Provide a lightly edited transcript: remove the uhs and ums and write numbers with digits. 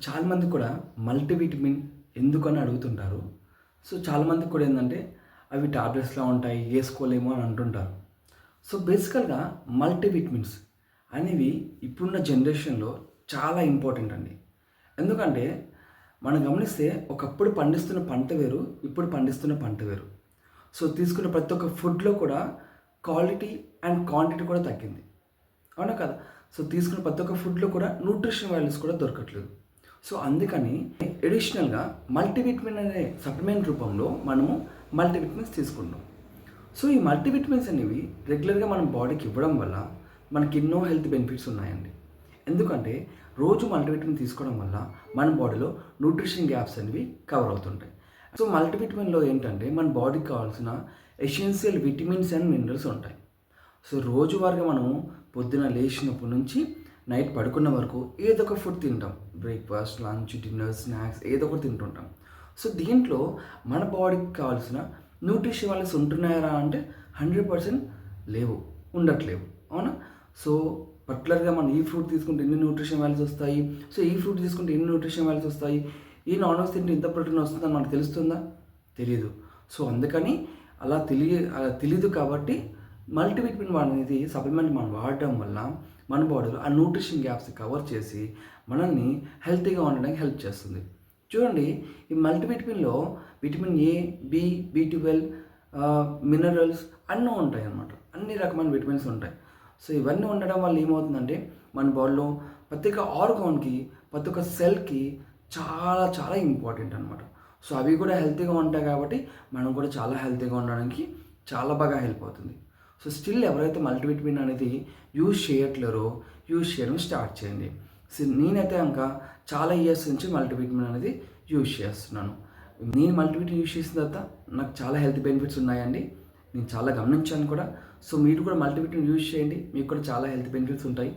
చాలామంది కూడా మల్టీవిటమిన్ ఎందుకని అడుగుతుంటారు. చాలామందికి కూడా ఏందంటే అవి టాబ్లెట్స్‌లా ఉంటాయి, ఏసుకోలేము అని అంటుంటారు. బేసికల్‌గా మల్టీవిటమిన్స్ అనేవి ఇప్పుడున్న జనరేషన్‌లో చాలా ఇంపార్టెంట్ అండి. ఎందుకంటే మనం గమనిస్తే ఒకప్పుడు పండిస్తున్న పంట వేరు, ఇప్పుడు పండిస్తున్న పంట వేరు. తీసుకున్న ప్రతి ఒక్క ఫుడ్‌లో కూడా క్వాలిటీ అండ్ క్వాంటిటీ కూడా తగ్గింది. అవునా కదా? తీసుకున్న ప్రతి ఒక్క ఫుడ్‌లో కూడా న్యూట్రిషన్ వాల్యూస్ కూడా దొరకట్లేదు. అందుకని అడిషనల్‌గా మల్టీవిటమిన్ అనే సప్లిమెంట్ రూపంలో మనము మల్టీవిటమిన్స్ తీసుకుంటాం. ఈ మల్టీవిటమిన్స్ అనేవి రెగ్యులర్‌గా మన బాడీకి ఇవ్వడం వల్ల మనకి ఎన్నో హెల్త్ బెనిఫిట్స్ ఉన్నాయండి. ఎందుకంటే రోజు మల్టీవిటమిన్ తీసుకోవడం వల్ల మన బాడీలో న్యూట్రిషన్ గ్యాప్స్ అనేవి కవర్ అవుతుంటాయి. మల్టీవిటమిన్‌లో ఏంటంటే మన బాడీకి కావాల్సిన ఎసెన్షియల్ విటమిన్స్ అండ్ మినరల్స్ ఉంటాయి. రోజువారీగా మనము పొద్దున లేచినప్పటి నుంచి నైట్ పడుకున్న వరకు ఏదో ఒక ఫుడ్ తింటాం. బ్రేక్‌ఫాస్ట్, లంచ్, డిన్నర్, స్నాక్స్ ఏదో ఒకటి తింటుంటాం. దీంట్లో మన బాడీకి కావాల్సిన న్యూట్రిషన్ వాల్యూస్ ఉంటున్నాయా అంటే 100% లేవు, ఉండట్లేవు. అవునా? పర్టికులర్‌గా మనం ఈ ఫ్రూట్ తీసుకుంటే ఎన్ని న్యూట్రిషన్ వాల్యూస్ వస్తాయి, ఈ ఫ్రూట్ తీసుకుంటే ఎన్ని న్యూట్రిషన్ వాల్యూస్ వస్తాయి, ఈ నాన్ వెజ్ తింటే ఇంత ప్రోటీన్ వస్తుందని మనకు తెలుస్తుందా? తెలీదు. అందుకని అలా తెలీదు కాబట్టి మల్టీవిటమిన్ అనేది సప్లిమెంట్ మనం వాడడం వల్ల మన బాడీలో ఆ న్యూట్రిషన్ గ్యాప్స్ కవర్ చేసి మనల్ని హెల్తీగా ఉండడానికి హెల్ప్ చేస్తుంది. చూడండి, ఈ మల్టీవిటమిన్‌లో విటమిన్ ఏ, బి, బి12, మినరల్స్ అన్నీ ఉంటాయన్నమాట. అన్ని రకమైన విటమిన్స్ ఉంటాయి. ఇవన్నీ ఉండడం వల్ల ఏమవుతుందంటే మన బాడీలో ప్రతి ఒక్క ఆర్గాన్‌కి, ప్రతి ఒక్క సెల్‌కి చాలా చాలా ఇంపార్టెంట్ అనమాట. అవి కూడా హెల్తీగా ఉంటాయి కాబట్టి మనం కూడా చాలా హెల్తీగా ఉండడానికి చాలా బాగా హెల్ప్ అవుతుంది. స్టిల్ ఎవరైతే మల్టీవిటమిన్ అనేది యూజ్ చేయట్లేరో యూజ్ చేయడం స్టార్ట్ చేయండి. నేనైతే ఇంకా చాలా ఇయర్స్ నుంచి మల్టీవిటమిన్ అనేది యూజ్ చేస్తున్నాను. నేను మల్టీవిటమిన్ యూజ్ చేసిన తర్వాత నాకు చాలా హెల్త్ బెనిఫిట్స్ ఉన్నాయండి. నేను చాలా గమనించాను కూడా. మీరు కూడా మల్టీవిటమిన్ యూజ్ చేయండి, మీకు కూడా చాలా హెల్త్ బెనిఫిట్స్ ఉంటాయి.